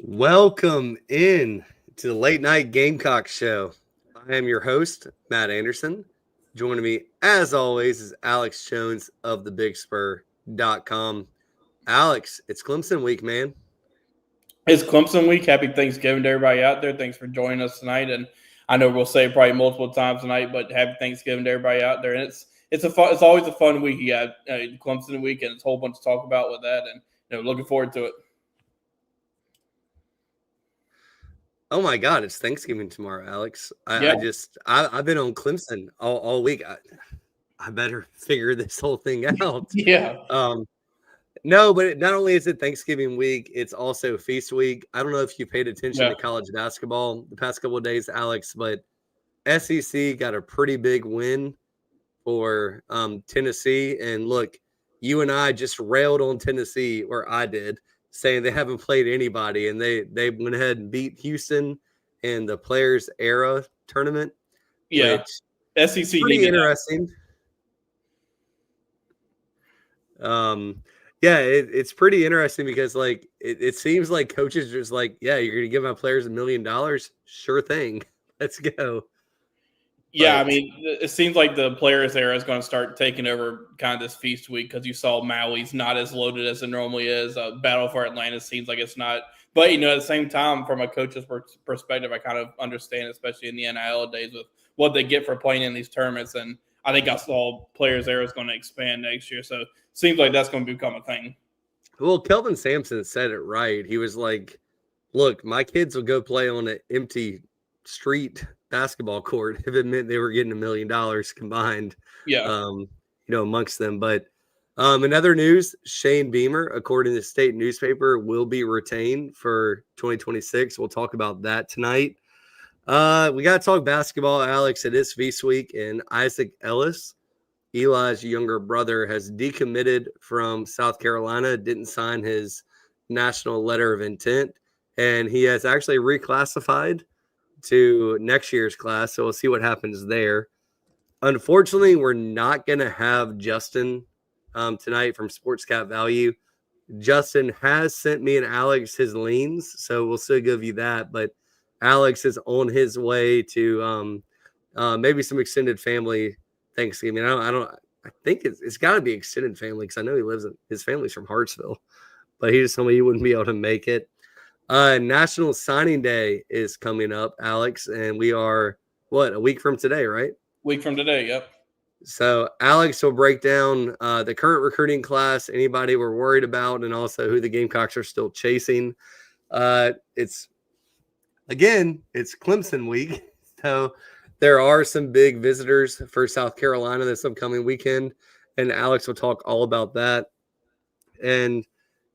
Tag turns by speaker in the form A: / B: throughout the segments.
A: Welcome in to the Late Night Gamecocks show. I am your host, Matt Anderson. Joining me, as always, is Alex Jones of thebigspur.com. Alex, it's Clemson week, man.
B: It's Clemson week. Happy Thanksgiving to everybody out there. Thanks for joining us tonight. And I know we'll say it probably multiple times tonight, but happy Thanksgiving to everybody out there. And it's always a fun week. You got Clemson week, and it's a whole bunch to talk about with that. And looking forward to it.
A: Oh my God, it's Thanksgiving tomorrow, Alex. I've been on Clemson all week. I better figure this whole thing out.
B: Yeah.
A: No, but not only is it Thanksgiving week, it's also feast week. I don't know if you paid attention to college basketball the past couple of days, Alex, but SEC got a pretty big win for Tennessee. And look, you and I just railed on Tennessee, or I did, saying they haven't played anybody, and they went ahead and beat Houston in the Players Era tournament.
B: Yeah, SEC
A: pretty interesting. Yeah, it's pretty interesting because it seems like coaches are just like, yeah, you're gonna give my players $1 million, sure thing, let's go.
B: Yeah, but, I mean, it seems like the Players Era is going to start taking over kind of this feast week because you saw Maui's not as loaded as it normally is. Battle for Atlanta seems like it's not. But, at the same time, from a coach's perspective, I kind of understand, especially in the NIL days, with what they get for playing in these tournaments. And I think I saw Players Era is going to expand next year. So it seems like that's going to become a thing.
A: Well, Kelvin Sampson said it right. He was like, look, my kids will go play on an empty street basketball court if it meant they were getting $1 million combined, amongst them. But in other news, Shane Beamer, according to the state newspaper, will be retained for 2026. We'll talk about that tonight. We got to talk basketball, Alex. It is feast week, and Isaac Ellis, Eli's younger brother, has decommitted from South Carolina, didn't sign his national letter of intent, and he has actually reclassified to next year's class. So we'll see what happens there. Unfortunately, we're not going to have Justin tonight from Sports Cap Value. Justin has sent me and Alex his leans, so we'll still give you that. But Alex is on his way to maybe some extended family Thanksgiving. I think it's got to be extended family because I know his family's from Hartsville, but he just told me he wouldn't be able to make it. National Signing Day is coming up, Alex, and we are, a week from today, right?
B: Week from today, yep.
A: So Alex will break down the current recruiting class, anybody we're worried about, and also who the Gamecocks are still chasing. It's Clemson week, so there are some big visitors for South Carolina this upcoming weekend, and Alex will talk all about that. And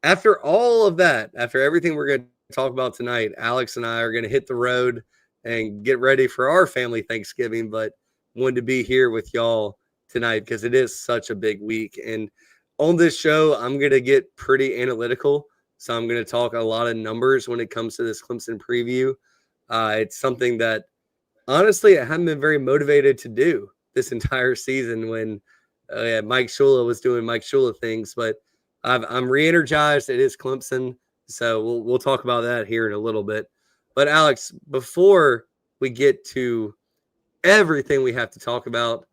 A: after all of that, after everything we're going to talk about tonight, Alex and I are going to hit the road and get ready for our family Thanksgiving, but wanted to be here with y'all tonight because it is such a big week. And on this show, I'm going to get pretty analytical. So I'm going to talk a lot of numbers when it comes to this Clemson preview. It's something that honestly, I haven't been very motivated to do this entire season when Mike Shula was doing Mike Shula things, but I'm re-energized. It is Clemson. So we'll talk about that here in a little bit. But Alex, before we get to everything we have to talk about,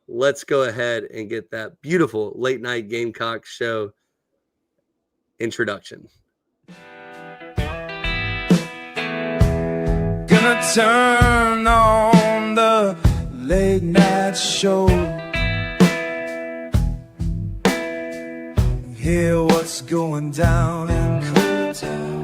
A: let's go ahead and get that beautiful Late Night Gamecocks show introduction.
C: Gonna turn on the late night show, hear what's going down in Cold Town.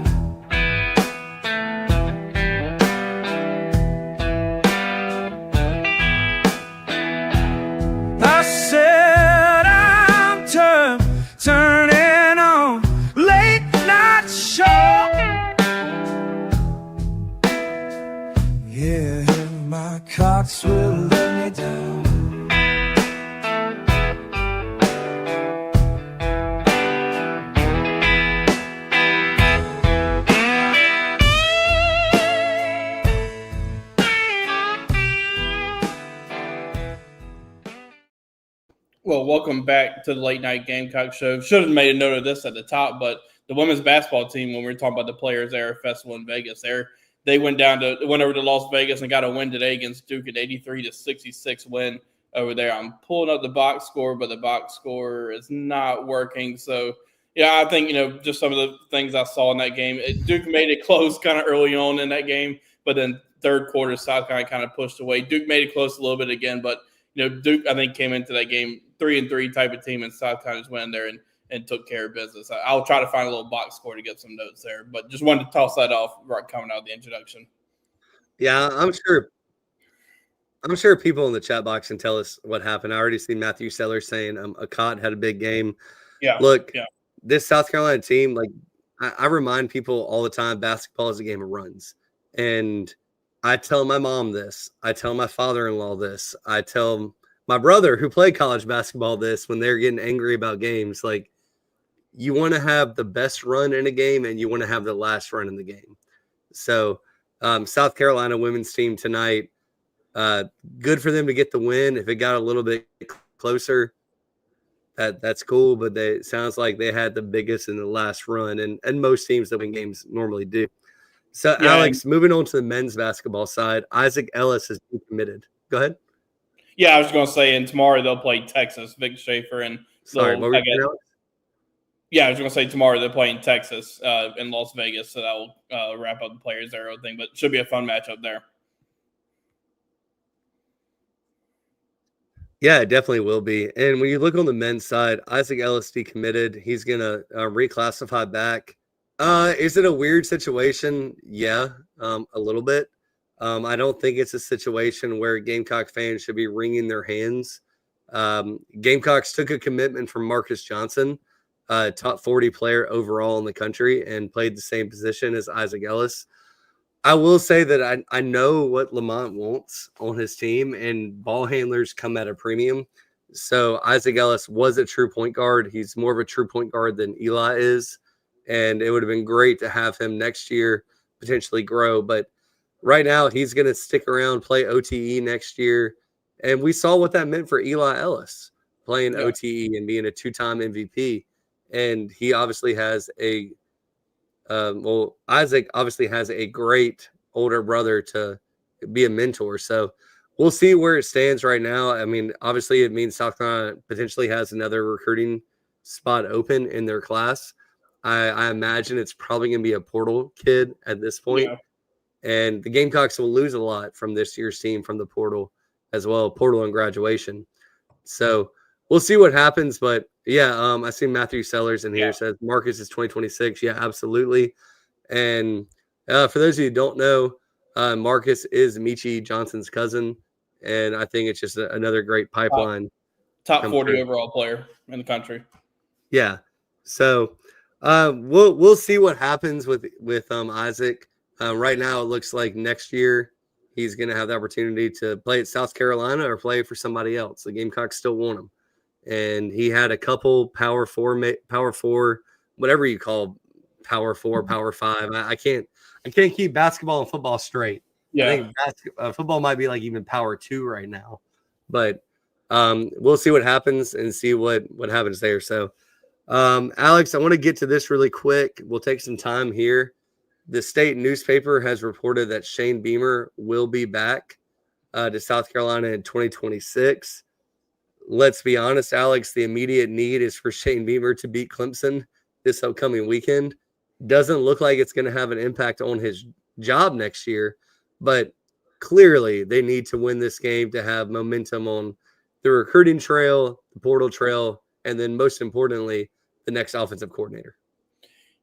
C: I said I'm turning on late night show. Yeah, my Cox will let me down.
B: Well, welcome back to the Late Night Gamecock Show. Should have made a note of this at the top, but the women's basketball team, when we were talking about the players there at Festival in Vegas, they went over to Las Vegas and got a win today against Duke, an 83-66 win over there. I'm pulling up the box score, but the box score is not working. So, yeah, I think, just some of the things I saw in that game. Duke made it close kind of early on in that game, but then third quarter, South Carolina kind of pushed away. Duke made it close a little bit again, but, Duke, I think, came into that game 3-3 type of team, and South Carolina just went in there and took care of business. I'll try to find a little box score to get some notes there, but just wanted to toss that off right coming out of the introduction.
A: Yeah, I'm sure people in the chat box can tell us what happened. I already see Matthew Sellers saying Akot had a big game.
B: Yeah.
A: Look, this South Carolina team, like I remind people all the time, basketball is a game of runs. And I tell my mom this. I tell my father-in-law this. I tell my brother who played college basketball this when they're getting angry about games. Like, you want to have the best run in a game and you want to have the last run in the game. So South Carolina women's team tonight, good for them to get the win. If it got a little bit closer, that's cool. But it sounds like they had the biggest in the last run, and most teams that win games normally do. So, yeah, Alex, moving on to the men's basketball side, Isaac Ellis has been committed. Go ahead.
B: Yeah, I was going to say, and tomorrow they'll play Texas, Vic Schaefer. And
A: Sorry, what were you saying, Alex?
B: Yeah, I was going to say tomorrow they're playing Texas in Las Vegas, so that will wrap up the players there, thing. But it should be a fun matchup there.
A: Yeah, it definitely will be. And when you look on the men's side, Isaac Ellis decommitted. He's going to reclassify back. Is it a weird situation? Yeah, a little bit. I don't think it's a situation where Gamecock fans should be wringing their hands. Gamecocks took a commitment from Marcus Johnson, top 40 player overall in the country, and played the same position as Isaac Ellis. I will say that I know what Lamont wants on his team, and ball handlers come at a premium. So Isaac Ellis was a true point guard. He's more of a true point guard than Eli is, and it would have been great to have him next year potentially grow. But right now, he's going to stick around, play OTE next year. And we saw what that meant for Eli Ellis, playing OTE and being a two-time MVP. And he obviously has Isaac obviously has a great older brother to be a mentor. So we'll see where it stands right now. I mean, obviously it means South Carolina potentially has another recruiting spot open in their class. I imagine it's probably going to be a portal kid at this point. Yeah. And the Gamecocks will lose a lot from this year's team from the portal as well, portal and graduation. So we'll see what happens. But, yeah, I see Matthew Sellers in here says Marcus is 2026. Yeah, absolutely. And for those of you who don't know, Marcus is Michi Johnson's cousin. And I think it's just another great pipeline.
B: Top 40 overall player in the country.
A: Yeah. So we'll see what happens with Isaac. Right now, it looks like next year he's going to have the opportunity to play at South Carolina or play for somebody else. The Gamecocks still want him. And he had a couple power four, whatever you call power four, power five. I can't keep basketball and football straight. Yeah. I think football might be like even power two right now. But we'll see what happens and see what happens there. So, Alex, I want to get to this really quick. We'll take some time here. The state newspaper has reported that Shane Beamer will be back to South Carolina in 2026. Let's be honest, Alex, the immediate need is for Shane Beamer to beat Clemson this upcoming weekend. Doesn't look like it's going to have an impact on his job next year, but clearly they need to win this game to have momentum on the recruiting trail, the portal trail, and then most importantly, the next offensive coordinator.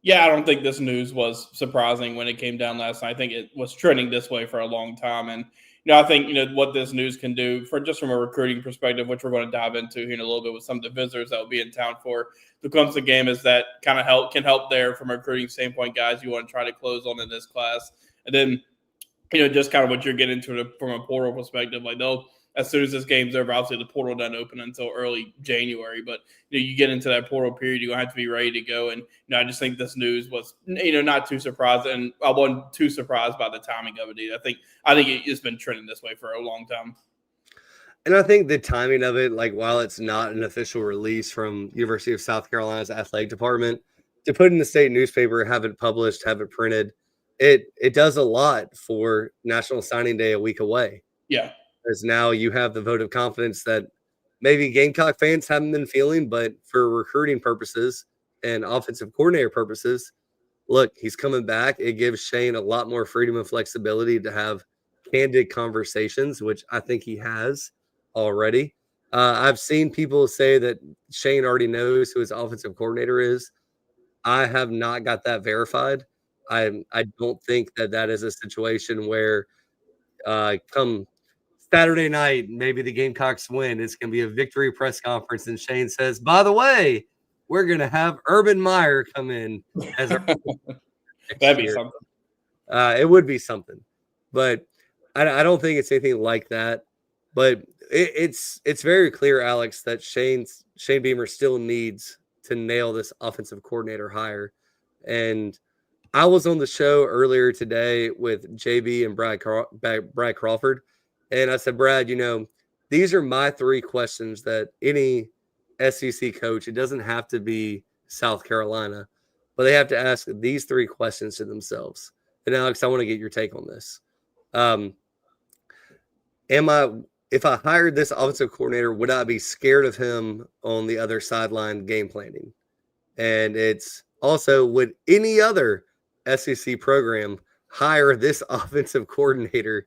B: Yeah, I don't think this news was surprising when it came down last night. I think it was trending this way for a long time. And, I think, what this news can do from a recruiting perspective, which we're going to dive into here in a little bit with some of the visitors that will be in town for the Clemson game, is that kind of can help there from a recruiting standpoint, guys you want to try to close on in this class. And then, just kind of what you're getting to from a portal perspective, like as soon as this game's over, obviously the portal doesn't open until early January, but you get into that portal period, you're going to have to be ready to go. And I just think this news was not too surprising, and I wasn't too surprised by the timing of it either. I think it's been trending this way for a long time.
A: And I think the timing of it, like while it's not an official release from University of South Carolina's athletic department, to put in the state newspaper, have it published, have it printed, it does a lot for National Signing Day a week away.
B: Yeah.
A: Because now you have the vote of confidence that maybe Gamecock fans haven't been feeling, but for recruiting purposes and offensive coordinator purposes, look, he's coming back. It gives Shane a lot more freedom and flexibility to have candid conversations, which I think he has already. I've seen people say that Shane already knows who his offensive coordinator is. I have not got that verified. I don't think that is a situation where come Saturday night, maybe the Gamecocks win. It's going to be a victory press conference, and Shane says, "By the way, we're going to have Urban Meyer come in as our
B: that'd be something."
A: It would be something, but I don't think it's anything like that. But it's very clear, Alex, that Shane Beamer still needs to nail this offensive coordinator hire. And I was on the show earlier today with JB and Brad Crawford, and I said, Brad, these are my 3 questions that any SEC coach, it doesn't have to be South Carolina, but they have to ask these 3 questions to themselves. And Alex, I want to get your take on this. If I hired this offensive coordinator, would I be scared of him on the other sideline game planning? And it's also, would any other SEC program hire this offensive coordinator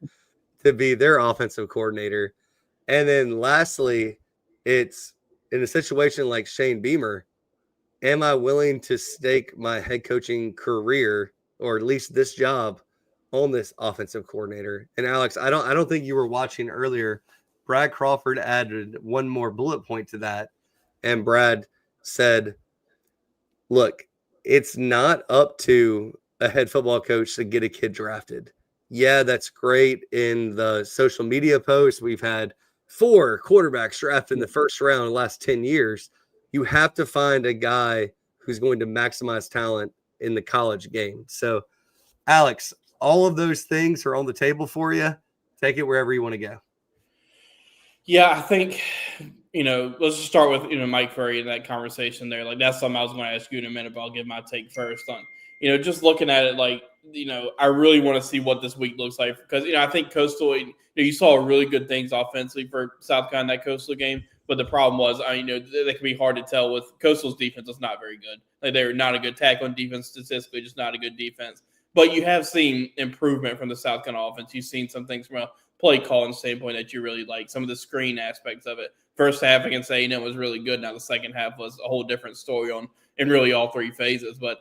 A: to be their offensive coordinator? And then lastly, it's in a situation like Shane Beamer, am I willing to stake my head coaching career, or at least this job, on this offensive coordinator? And Alex, I don't think you were watching earlier. Brad Crawford added one more bullet point to that. And Brad said, look, it's not up to a head football coach to get a kid drafted. Yeah, that's great. In the social media posts, we've had 4 quarterbacks drafted in the first round in the last 10 years. You have to find a guy who's going to maximize talent in the college game. So, Alex, all of those things are on the table for you. Take it wherever you want to go.
B: Yeah, I think, let's just start with, Mike Furry in that conversation there. Like, that's something I was going to ask you in a minute, but I'll give my take first on, just looking at it, like, I really want to see what this week looks like because, I think Coastal, you saw really good things offensively for South Carolina in that Coastal game. But the problem was, they can be hard to tell with Coastal's defense is not very good. Like, they're not a good tackling defense statistically, just not a good defense. But you have seen improvement from the South Carolina offense. You've seen some things from a play calling standpoint that you really like, some of the screen aspects of it. First half against A&M was really good. Now the second half was a whole different story in really all 3 phases. But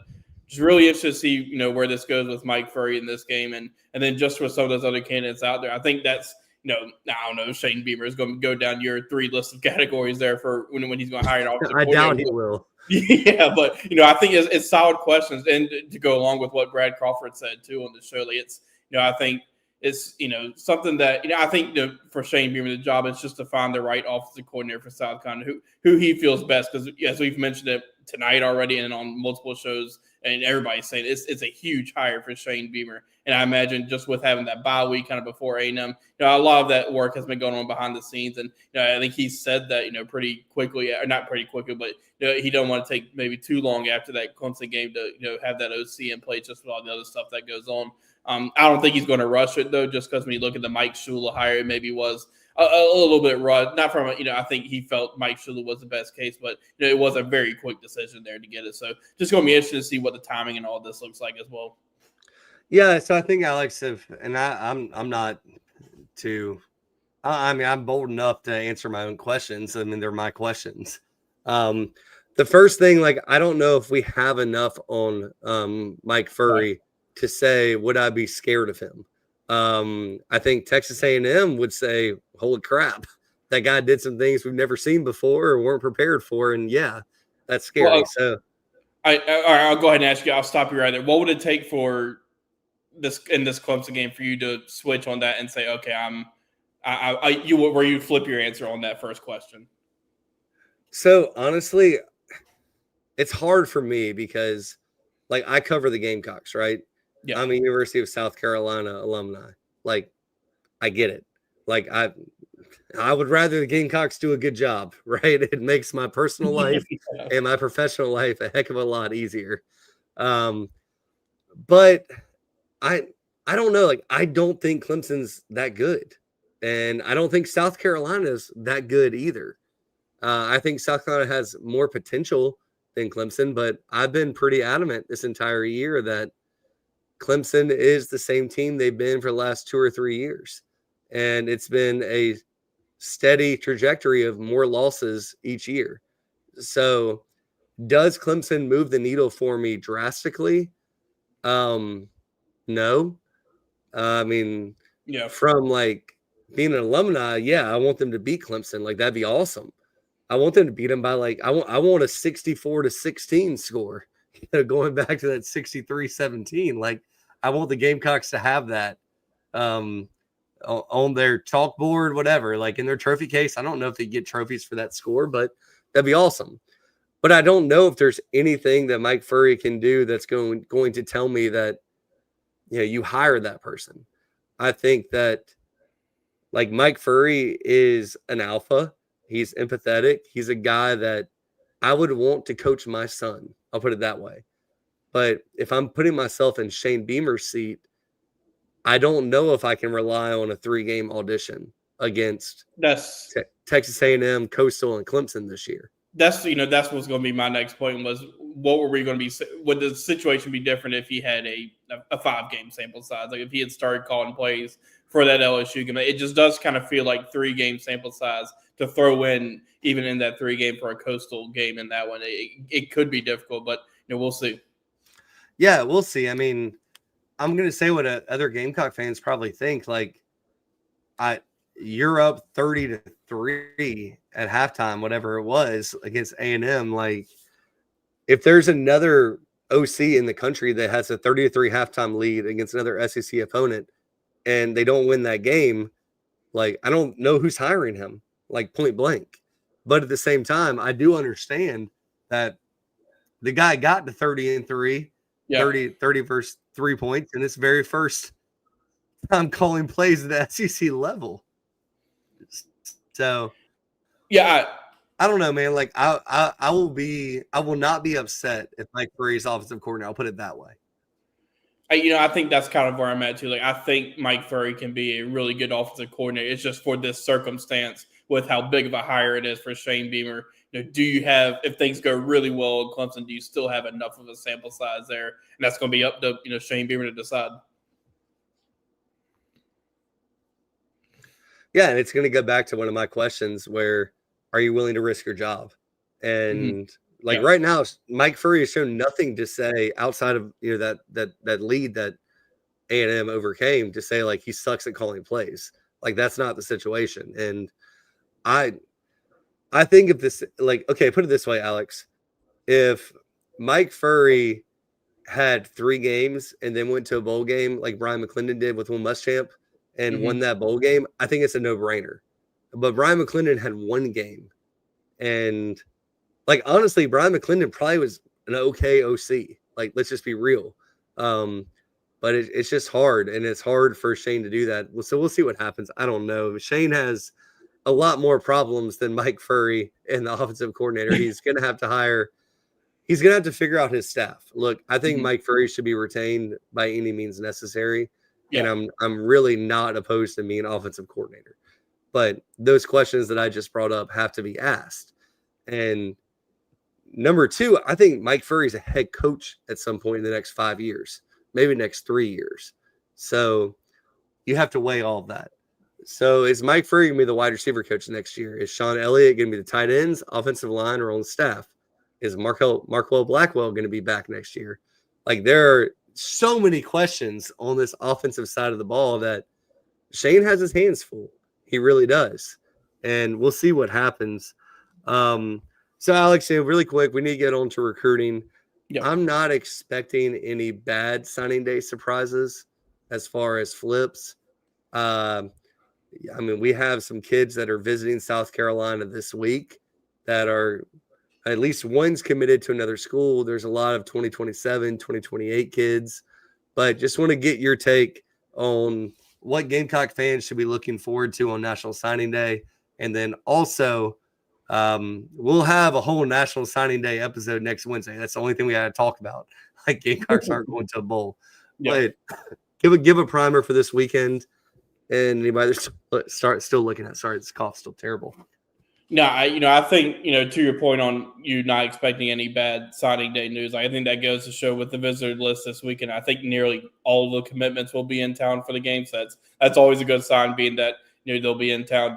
B: just really interested to see, where this goes with Mike Furry in this game. And then just with some of those other candidates out there, I think that's, I don't know, Shane Beamer is going to go down your 3 list of categories there for when he's going to hire an offensive coordinator.
A: I doubt he will.
B: Yeah, but, I think it's solid questions. And to go along with what Brad Crawford said, too, on the show, it's, I think it's, something that, I think for Shane Beamer, the job is just to find the right offensive coordinator for South Carolina, who he feels best. Because, as we've mentioned it tonight already and on multiple shows, and everybody's saying it's a huge hire for Shane Beamer. And I imagine just with having that bye week kind of before A&M, a lot of that work has been going on behind the scenes. And, I think he said that, pretty quickly, or not pretty quickly, but, he don't want to take maybe too long after that Clemson game to, have that OC in place just with all the other stuff that goes on. I don't think he's going to rush it, though, just because when you look at the Mike Shula hire, it maybe was a little bit rushed. Not from, I think he felt Mike Shula was the best case, but, it was a very quick decision there to get it. So just going to be interesting to see what the timing and all this looks like as well.
A: Yeah, so I think Alex, I'm not too. I'm bold enough to answer my own questions. I mean, they're my questions. The first thing, like, I don't know if we have enough on Mike Furry to say, would I be scared of him? I think Texas A&M would say, holy crap, that guy did some things we've never seen before or weren't prepared for. And yeah, that's scary.
B: Well,
A: so
B: I'll go ahead and ask you. I'll stop you right there. What would it take for this Clemson game for you to switch on that and say, okay, where you flip your answer on that first question?
A: So honestly, it's hard for me because, like, I cover the Gamecocks, right?
B: Yeah.
A: I'm a University of South Carolina alumni. Like, I get it. Like, I would rather the Gamecocks do a good job, right? It makes my personal life and my professional life a heck of a lot easier. But I don't know. Like, I don't think Clemson's that good. And I don't think South Carolina's that good either. I think South Carolina has more potential than Clemson, but I've been pretty adamant this entire year that Clemson is the same team they've been for the last 2 or 3 years. And it's been a steady trajectory of more losses each year. So does Clemson move the needle for me drastically? No. I mean, from like being an alumni, I want them to beat Clemson. Like, that'd be awesome. I want them to beat them by like, I want a 64-16 score, going back to that 63-17. Like, I want the Gamecocks to have that on their chalkboard, whatever, like in their trophy case. I don't know if they get trophies for that score, but that'd be awesome. But I don't know if there's anything that Mike Furry can do that's going to tell me that, you hire that person. I think that, like, Mike Furry is an alpha. He's empathetic. He's a guy that I would want to coach my son. I'll put it that way. But if I'm putting myself in Shane Beamer's seat, I don't know if I can rely on a 3-game audition against Texas A&M, Coastal, and Clemson this year.
B: That's what's going to be my next point was, what were we going to be? Would the situation be different if he had a 5-game sample size? Like, if he had started calling plays for that LSU game, it just does kind of feel like 3-game sample size to throw in, even in that 3-game for a Coastal game in that one. It could be difficult, but we'll see.
A: Yeah, we'll see. I mean, I'm going to say what other Gamecock fans probably think. Like, you're up 30-3 at halftime, whatever it was, against A&M. Like, if there's another OC in the country that has a 30-3 halftime lead against another SEC opponent and they don't win that game, like, I don't know who's hiring him, like, point blank. But at the same time, I do understand that the guy got to 30-3, 30 versus 3 points, and it's very first time calling plays at the SEC level. So, I don't know, man. Like, I will not be upset if Mike Furry's offensive coordinator. I'll put it that way.
B: I think that's kind of where I'm at too. Like, I think Mike Furry can be a really good offensive coordinator. It's just for this circumstance with how big of a hire it is for Shane Beamer. Do you have, if things go really well in Clemson, do you still have enough of a sample size there? And that's going to be up to Shane Beamer to decide.
A: Yeah, and it's going to go back to one of my questions where, are you willing to risk your job? And right now, Mike Furry has shown nothing to say outside of that lead that A&M overcame to say, like, he sucks at calling plays. Like, that's not the situation. And I think if this, like, okay, put it this way, Alex. If Mike Furry had 3 games and then went to a bowl game like Brian McClendon did with Will Muschamp and won that bowl game, I think it's a no-brainer. But Brian McClendon had 1 game. And, like, honestly, Brian McClendon probably was an okay OC. Like, let's just be real. But it's just hard, and it's hard for Shane to do that. So we'll see what happens. I don't know. Shane has a lot more problems than Mike Furry and the offensive coordinator. He's going to have to hire – he's going to have to figure out his staff. Look, I think Mike Furry should be retained by any means necessary. Yeah. And I'm really not opposed to being an offensive coordinator. But those questions that I just brought up have to be asked. And number 2, I think Mike Furry's a head coach at some point in the next 5 years, maybe next 3 years. So you have to weigh all of that. So is Mike Furry going to be the wide receiver coach next year? Is Sean Elliott going to be the tight ends, offensive line, or on staff? Is Marquell Blackwell going to be back next year? Like, there are so many questions on this offensive side of the ball that Shane has his hands full. He really does. And we'll see what happens. So, Alex, really quick, we need to get on to recruiting. Yep. I'm not expecting any bad signing day surprises as far as flips. I mean, we have some kids that are visiting South Carolina this week that are at least one's committed to another school. There's a lot of 2027, 2028 kids. But just want to get your take on what Gamecock fans should be looking forward to on National Signing Day. And then also, we'll have a whole National Signing Day episode next Wednesday. That's the only thing we got to talk about. Like Gamecocks aren't going to a bowl. Yeah. But give a primer for this weekend. And anybody start still looking at, sorry, this cough's still terrible.
B: No, I think, to your point on you not expecting any bad signing day news, I think that goes to show with the visitor list this weekend. I think nearly all the commitments will be in town for the game. So that's always a good sign, being that they'll be in town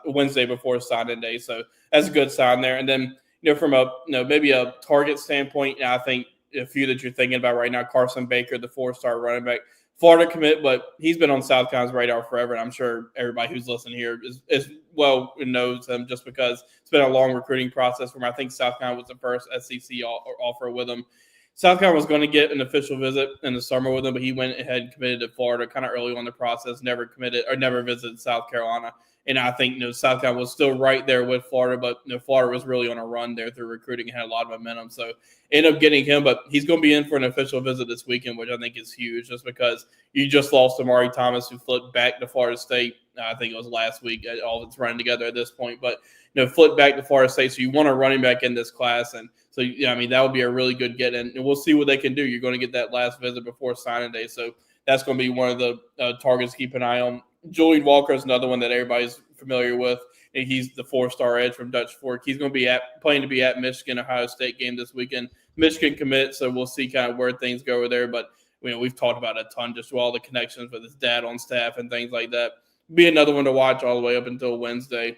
B: Wednesday before signing day. So that's a good sign there. And then from a maybe a target standpoint, I think a few that you're thinking about right now, Carson Baker, the 4-star running back. Florida commit, but he's been on South Carolina's radar forever, and I'm sure everybody who's listening here is well knows him just because it's been a long recruiting process for him. I think South Carolina was the first SEC offer with him. South Carolina was going to get an official visit in the summer with him, but he went ahead and committed to Florida kind of early on in the process, never visited South Carolina. And I think South Carolina was still right there with Florida, but Florida was really on a run there through recruiting and had a lot of momentum. So ended up getting him, but he's going to be in for an official visit this weekend, which I think is huge just because you just lost Amari Thomas, who flipped back to Florida State. I think it was last week. All of it's running together at this point, but flipped back to Florida State. So you want a running back in this class, and so that would be a really good get in. And we'll see what they can do. You're going to get that last visit before signing day, so that's going to be one of the targets to keep an eye on. Julian Walker is another one that everybody's familiar with. And he's the 4-star edge from Dutch Fork. He's going to be playing to be at Michigan Ohio State game this weekend. Michigan commit, so we'll see kind of where things go over there. But we've talked about it a ton, just all the connections with his dad on staff and things like that. Be another one to watch all the way up until Wednesday.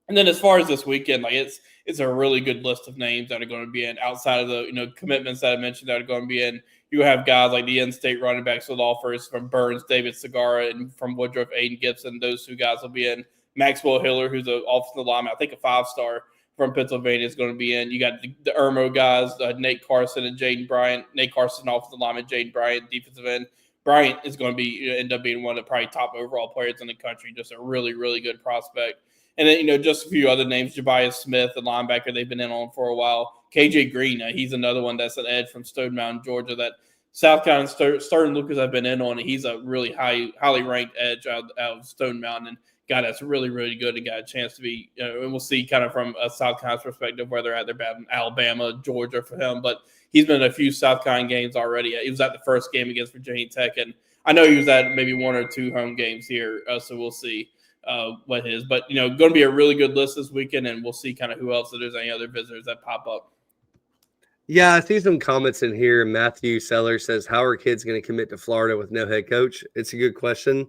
B: And then as far as this weekend, it's a really good list of names that are going to be in outside of the commitments that I mentioned that are going to be in. You have guys like the in-state running backs with offers from Burns, David Segara, and from Woodruff, Aiden Gibson. Those two guys will be in. Maxwell Hiller, who's an offensive lineman, I think a 5-star from Pennsylvania, is going to be in. You got the Irmo guys, Nate Carson and Jaden Bryant. Nate Carson, offensive lineman, Jaden Bryant, defensive end. Bryant is going to end up being one of the probably top overall players in the country. Just a really, really good prospect. And then, just a few other names. Jabias Smith, the linebacker they've been in on for a while. KJ Green, he's another one that's an edge from Stone Mountain, Georgia, that South Carolina Stern Lucas have been in on. He's a really highly ranked edge out of Stone Mountain, and guy that's really, really good and got a chance to be, and we'll see kind of from a South Carolina's perspective where they're at. They're batting Alabama, Georgia for him, but he's been in a few South Carolina games already. He was at the first game against Virginia Tech, and I know he was at maybe 1 or 2 home games here, so we'll see what his. But, going to be a really good list this weekend, and we'll see kind of who else, if there's any other visitors that pop up.
A: Yeah, I see some comments in here. Matthew Seller says, how are kids going to commit to Florida with no head coach? It's a good question.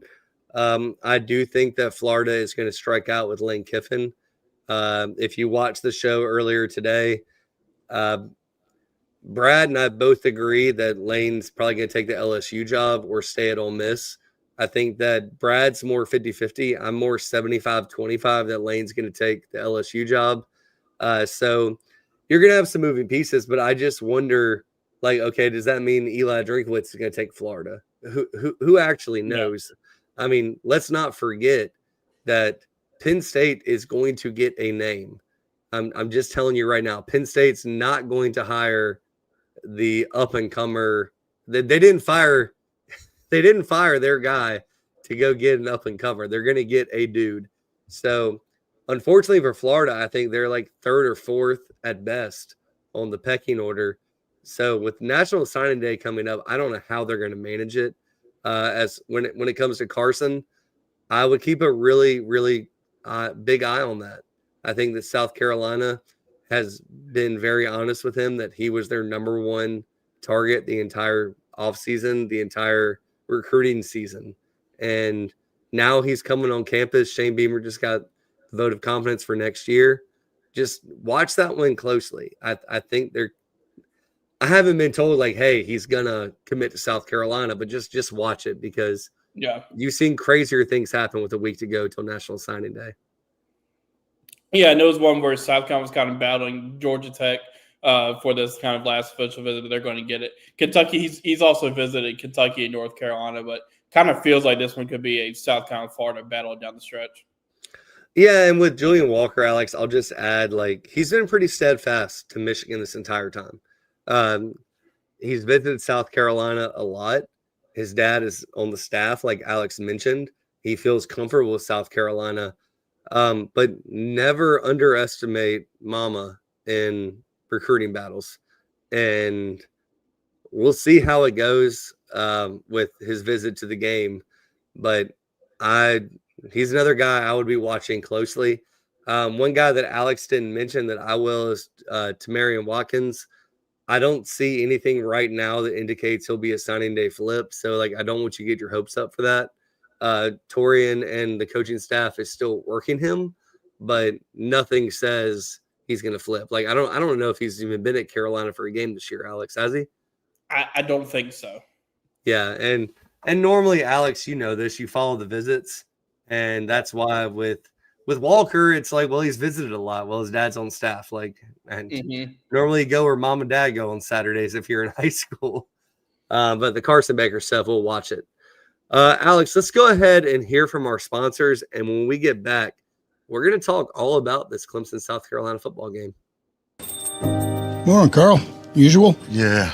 A: I do think that Florida is going to strike out with Lane Kiffin. If you watched the show earlier today, Brad and I both agree that Lane's probably going to take the LSU job or stay at Ole Miss. I think that Brad's more 50-50. I'm more 75-25 that Lane's going to take the LSU job. So you're going to have some moving pieces, but I just wonder, okay, does that mean Eli Drinkwitz is going to take Florida? Who actually knows? Yeah. I mean, let's not forget that Penn State is going to get a name. I'm just telling you right now, Penn State's not going to hire the up-and-comer. They didn't fire their guy to go get an up-and-comer. They're going to get a dude. So, unfortunately for Florida, I think they're like 3rd or 4th at best on the pecking order. So, with National Signing Day coming up, I don't know how they're going to manage it. As when it comes to Carson, I would keep a really, really big eye on that. I think that South Carolina has been very honest with him that he was their number one target the entire offseason, the entire recruiting season. And now he's coming on campus. Shane Beamer just got the vote of confidence for next year. Just watch that one closely. I think I haven't been told hey, he's gonna commit to South Carolina, but just watch it because you've seen crazier things happen with a week to go till National Signing Day.
B: Yeah, and it was one where South Carolina was kind of battling Georgia Tech for this kind of last official visit, but they're going to get it. Kentucky, he's also visited Kentucky and North Carolina, but kind of feels like this one could be a South Carolina-Florida battle down the stretch.
A: Yeah, and with Julian Walker, Alex, I'll just add, he's been pretty steadfast to Michigan this entire time. He's visited South Carolina a lot, his dad is on the staff, like Alex mentioned. He feels comfortable with South Carolina. But never underestimate Mama in recruiting battles. And we'll see how it goes with his visit to the game. But he's another guy I would be watching closely. One guy that Alex didn't mention that I will is Tamarian Watkins. I don't see anything right now that indicates he'll be a signing day flip. So, like, I don't want you to get your hopes up for that. Torian and the coaching staff is still working him, but nothing says he's going to flip. Like, I don't know if he's even been at Carolina for a game this year, Alex. Has he?
B: I don't think so.
A: Yeah. And normally, Alex, you know this, you follow the visits. And that's why with Walker, it's like, well, he's visited a lot. Well, his dad's on staff. Like, and normally you go where mom and dad go on Saturdays if you're in high school. But the Carson Baker stuff, we'll watch it. Alex, let's go ahead and hear from our sponsors. And when we get back, we're going to talk all about this Clemson, South Carolina football game.
D: Morning, Carl. Usual?
E: Yeah.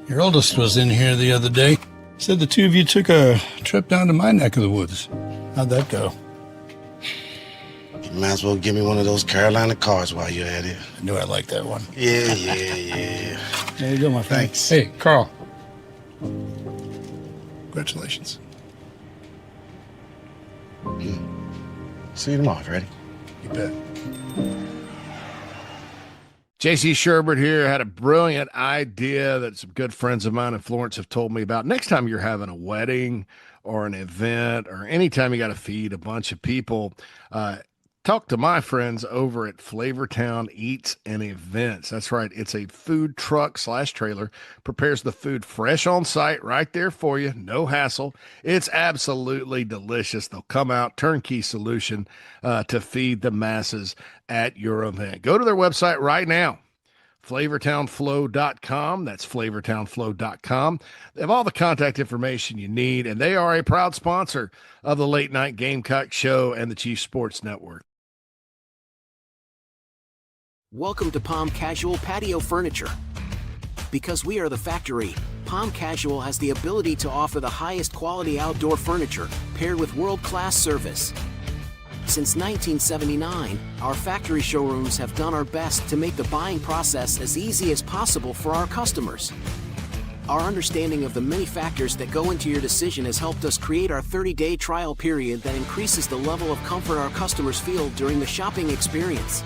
D: Your oldest was in here the other day. Said the two of you took a trip down to my neck of the woods. How'd that go?
E: You might as well give me one of those Carolina cards while you're at it.
D: I knew I liked that one.
E: Yeah.
D: There you go, my friend.
E: Thanks.
D: Hey, Carl. Congratulations.
E: See you tomorrow, Freddie.
D: You bet.
F: JC Sherbert here had a brilliant idea that some good friends of mine in Florence have told me about. Next time you're having a wedding or an event or anytime you got to feed a bunch of people, talk to my friends over at Flavortown Eats and Events. That's right. It's a food truck / trailer, prepares the food fresh on site right there for you. No hassle. It's absolutely delicious. They'll come out, turnkey solution to feed the masses at your event. Go to their website right now. flavortownflow.com. That's flavortownflow.com. They have all the contact information you need, and they are a proud sponsor of the Late Night Gamecock Show and the Chief Sports Network.
G: Welcome to Palm Casual Patio Furniture. Because we are the factory, Palm Casual has the ability to offer the highest quality outdoor furniture paired with world-class service. Since 1979, our factory showrooms have done our best to make the buying process as easy as possible for our customers. Our understanding of the many factors that go into your decision has helped us create our 30-day trial period that increases the level of comfort our customers feel during the shopping experience.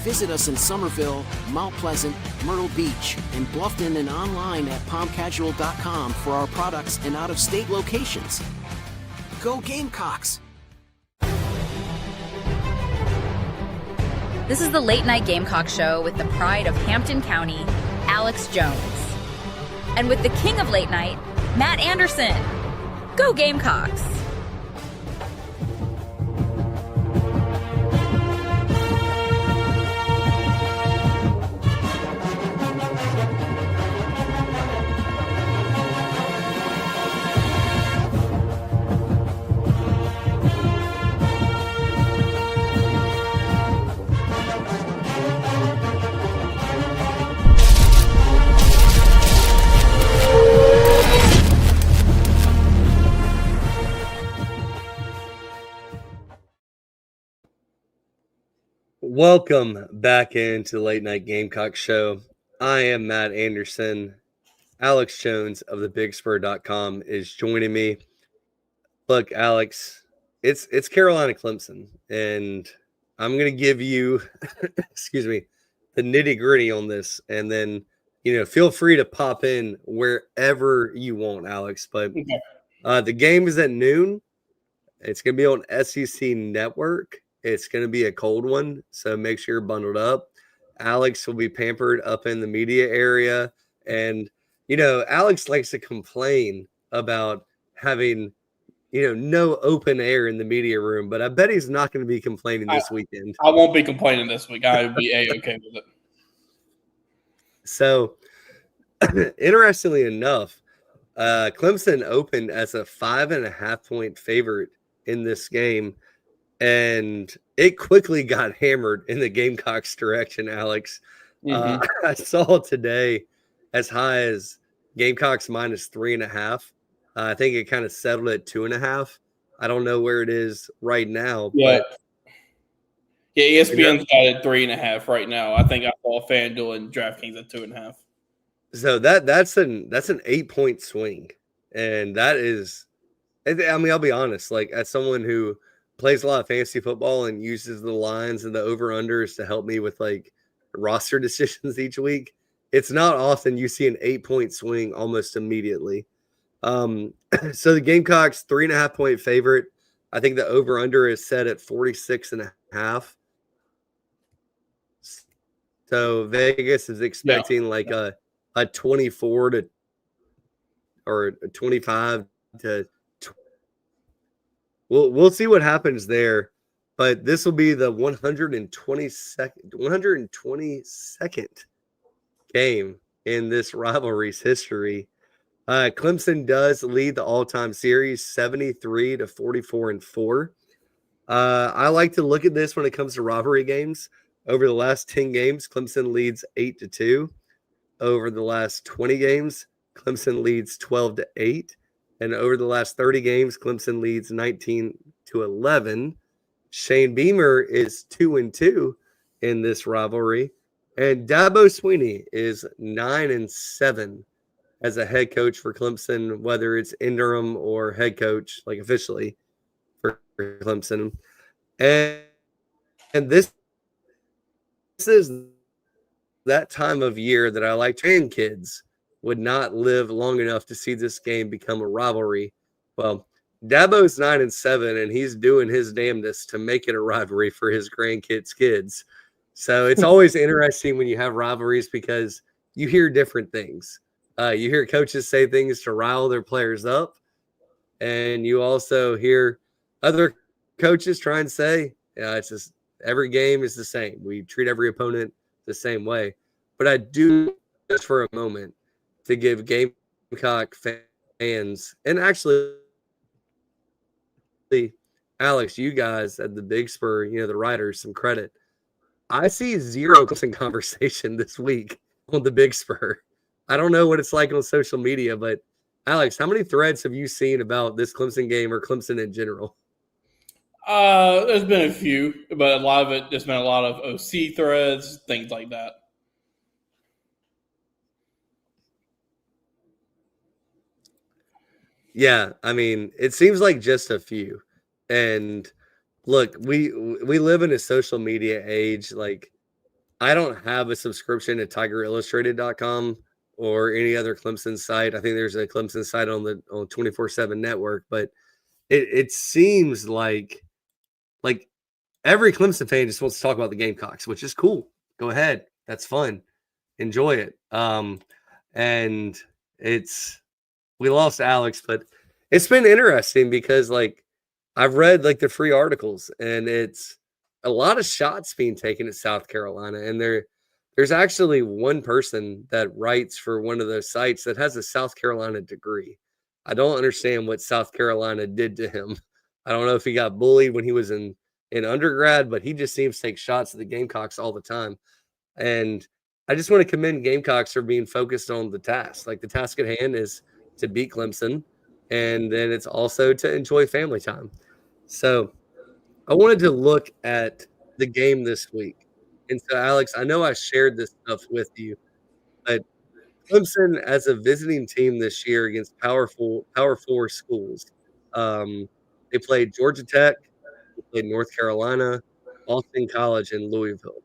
G: Visit us in Somerville, Mount Pleasant, Myrtle Beach, and Bluffton, and online at palmcasual.com for our products and out-of-state locations. Go Gamecocks!
H: This is the Late Night Gamecock Show with the pride of Hampton County, Alex Jones. And with the king of late night, Matt Anderson. Go Gamecocks!
A: Welcome back into the Late Night Gamecock Show. I am Matt Anderson. Alex Jones of thebigspur.com is joining me. Look, Alex, it's Carolina Clemson, and I'm going to give you, excuse me, the nitty-gritty on this, and then, feel free to pop in wherever you want, Alex. But the game is at noon. It's going to be on SEC Network. It's going to be a cold one, so make sure you're bundled up. Alex will be pampered up in the media area. And, Alex likes to complain about having, no open air in the media room. But I bet he's not going to be complaining this weekend.
B: I won't be complaining this week. I would be A-okay with it.
A: So, interestingly enough, Clemson opened as a 5.5-point favorite in this game. And it quickly got hammered in the Gamecocks direction, Alex. I saw today as high as Gamecocks -3.5 I think it kind of settled at 2.5. I don't know where it is right now,
B: Yeah.
A: but
B: ESPN's got it 3.5 right now. I think I saw FanDuel and DraftKings at 2.5.
A: So that's an 8-point swing, and that is, I mean, I'll be honest. Like, as someone who plays a lot of fantasy football and uses the lines and the over-unders to help me with like roster decisions each week, it's not often you see an 8-point swing almost immediately. So the Gamecocks 3.5-point favorite. I think the over-under is set at 46.5. So Vegas is expecting like a 24 to or a 25 to. We'll see what happens there, but this will be the 122nd game in this rivalry's history. Clemson does lead the all-time series 73 to 44-4. I like to look at this when it comes to rivalry games. Over the last 10 games, Clemson leads 8-2. Over the last 20 games, Clemson leads 12-8. And over the last 30 games, Clemson leads 19-11. Shane Beamer is 2-2 in this rivalry. And Dabo Swinney is 9-7 as a head coach for Clemson, whether it's interim or head coach, like officially for Clemson. And this is that time of year that I like training kids would not live long enough to see this game become a rivalry. Well, Dabo's 9-7, and he's doing his damnedest to make it a rivalry for his grandkids' kids. So it's always interesting when you have rivalries because you hear different things. You hear coaches say things to rile their players up, and you also hear other coaches try and say, it's just every game is the same. We treat every opponent the same way. But I do, just for a moment, to give Gamecock fans, and actually, Alex, you guys at the Big Spur, the writers, some credit. I see zero Clemson conversation this week on the Big Spur. I don't know what it's like on social media, but Alex, how many threads have you seen about this Clemson game or Clemson in general?
B: There's been a few, but a lot of it just been a lot of OC threads, things like that.
A: Yeah, I mean, it seems like just a few. And look, we live in a social media age. Like, I don't have a subscription to TigerIllustrated.com or any other Clemson site. I think there's a Clemson site on 24/7 network, but it seems like every Clemson fan just wants to talk about the Gamecocks, which is cool. Go ahead. That's fun. Enjoy it. And we lost Alex, but it's been interesting because I've read the free articles, and it's a lot of shots being taken at South Carolina. And there's actually one person that writes for one of those sites that has a South Carolina degree. I don't understand what South Carolina did to him. I don't know if he got bullied when he was in undergrad, but he just seems to take shots at the Gamecocks all the time. And I just want to commend Gamecocks for being focused on the task. The task at hand is to beat Clemson, and then it's also to enjoy family time. So I wanted to look at the game this week. And so, Alex, I know I shared this stuff with you, but Clemson as a visiting team this year against Power 4 schools, they played Georgia Tech, they played North Carolina, Boston College, and Louisville.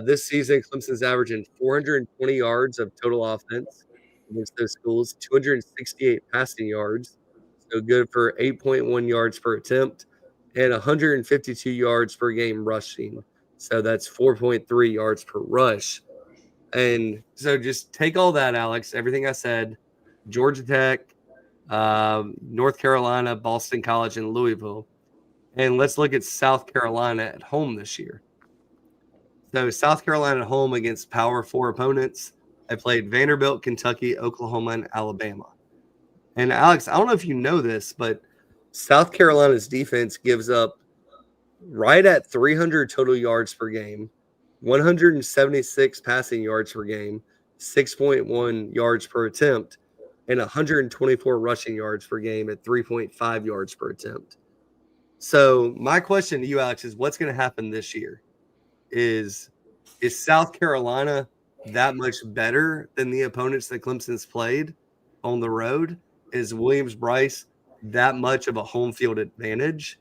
A: This season, Clemson's averaging 420 yards of total offense against those schools, 268 passing yards, so good for 8.1 yards per attempt, and 152 yards per game rushing. So that's 4.3 yards per rush. And so just take all that, Alex, everything I said, Georgia Tech, North Carolina, Boston College, and Louisville. And let's look at South Carolina at home this year. So South Carolina at home against Power 4 opponents. They played Vanderbilt, Kentucky, Oklahoma, and Alabama. And Alex, I don't know if you know this, but South Carolina's defense gives up right at 300 total yards per game, 176 passing yards per game, 6.1 yards per attempt. and 124 rushing yards per game at 3.5 yards per attempt. So my question to you, Alex, is what's going to happen this year? Is South Carolina that much better than the opponents that Clemson's played on the road? Is Williams-Brice that much of a home field advantage?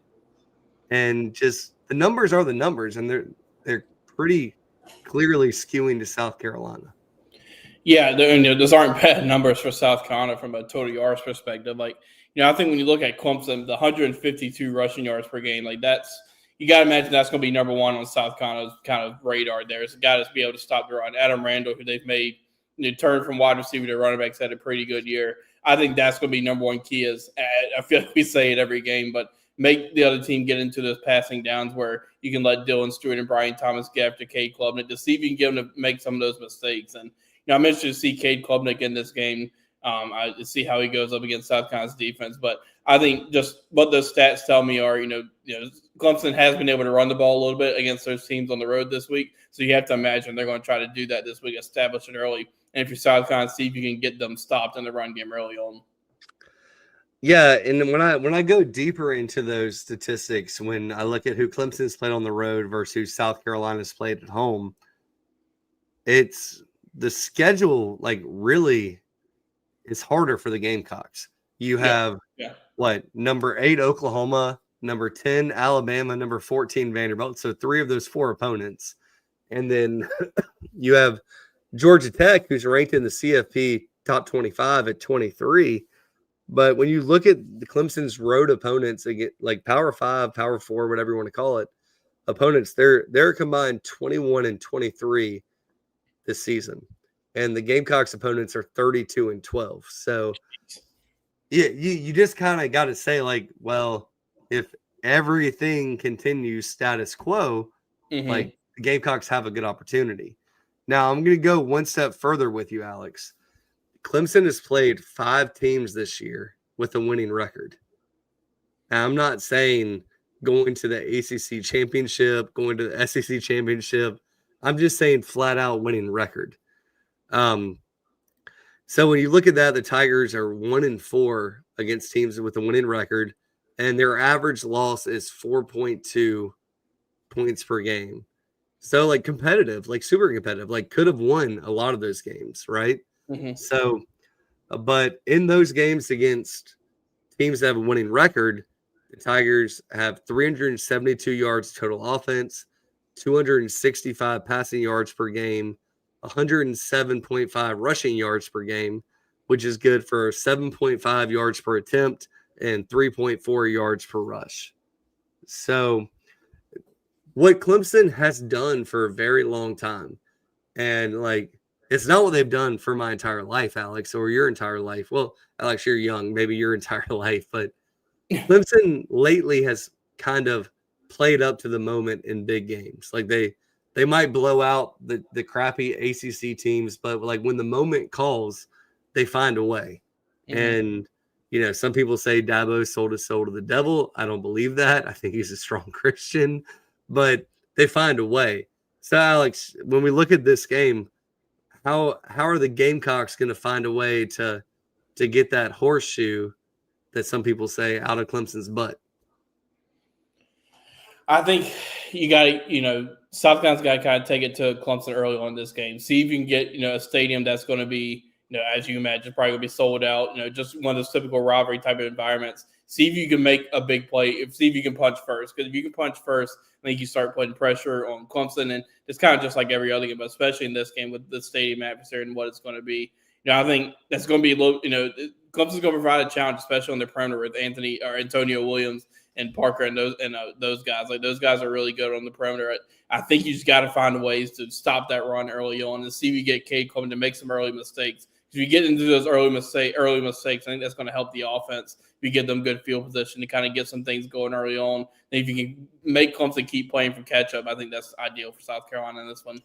A: And just the numbers are the numbers, and they're pretty clearly skewing to South Carolina.
B: Yeah, those aren't bad numbers for South Carolina from a total yards perspective. Like, I think when you look at Clemson, the 152 rushing yards per game, like you got to imagine that's going to be number one on South Carolina's kind of radar. There's got to be able to stop the run. Adam Randall, who they've made turn from wide receiver to running backs, had a pretty good year. I think that's going to be number one key. I feel like we say it every game, but make the other team get into those passing downs where you can let Dylan Stewart and Brian Thomas get after Cade Klubnik to see if you can get them to make some of those mistakes. And I'm interested to see Cade Klubnik in this game. I see how he goes up against South Carolina's defense, but I think just what those stats tell me are, Clemson has been able to run the ball a little bit against those teams on the road this week. So you have to imagine they're going to try to do that this week, establish it early. And if you're South Carolina, see if you can get them stopped in the run game early on.
A: Yeah, and when I go deeper into those statistics, when I look at who Clemson's played on the road versus who South Carolina's played at home, it's the schedule really is harder for the Gamecocks. You have number 8 Oklahoma, number 10 Alabama, number 14 Vanderbilt. So 3 of those 4 opponents, and then you have Georgia Tech, who's ranked in the CFP top 25 at 23. But when you look at the Clemson's road opponents, like Power 5, Power 4, whatever you want to call it, opponents, they're combined 21 and 23 this season. And the Gamecocks opponents are 32 and 12. So yeah, you just kind of got to say, well, if everything continues status quo, the Gamecocks have a good opportunity. Now, I'm going to go one step further with you, Alex. Clemson has played 5 teams this year with a winning record. Now, I'm not saying going to the ACC championship, going to the SEC championship. I'm just saying flat out winning record. So when you look at that, the Tigers are 1-4 against teams with a winning record, and their average loss is 4.2 points per game. So competitive, super competitive, could have won a lot of those games, right? So, but in those games against teams that have a winning record, the Tigers have 372 yards total offense, 265 passing yards per game, 107.5 rushing yards per game, which is good for 7.5 yards per attempt and 3.4 yards per rush. So what Clemson has done for a very long time, and it's not what they've done for my entire life, Alex, or your entire life. Well, Alex, you're young, maybe your entire life, but Clemson lately has kind of played up to the moment in big games. They might blow out the crappy ACC teams, but when the moment calls, they find a way. And some people say Dabo sold his soul to the devil. I don't believe that. I think he's a strong Christian, but they find a way. So, Alex, when we look at this game, how are the Gamecocks going to find a way to get that horseshoe that some people say out of Clemson's butt?
B: I think you got to, South Carolina's got to kind of take it to Clemson early on in this game. See if you can get, a stadium that's going to be, as you imagine, probably going to be sold out, just one of those typical rivalry type of environments. See if you can make a big play. See if you can punch first. Because if you can punch first, I think you start putting pressure on Clemson. And it's kind of just like every other game, but especially in this game with the stadium atmosphere and what it's going to be. I think that's going to be a little, Clemson's going to provide a challenge, especially on the perimeter with Antonio Williams and Parker and those guys. Those guys are really good on the perimeter. I think you just got to find ways to stop that run early on and see if you get Cade Klubnik to make some early mistakes. If you get into those early mistakes, I think that's going to help the offense. If you give them good field position to kind of get some things going early on, and if you can make Clemson keep playing for catch up, I think that's ideal for South Carolina in this one.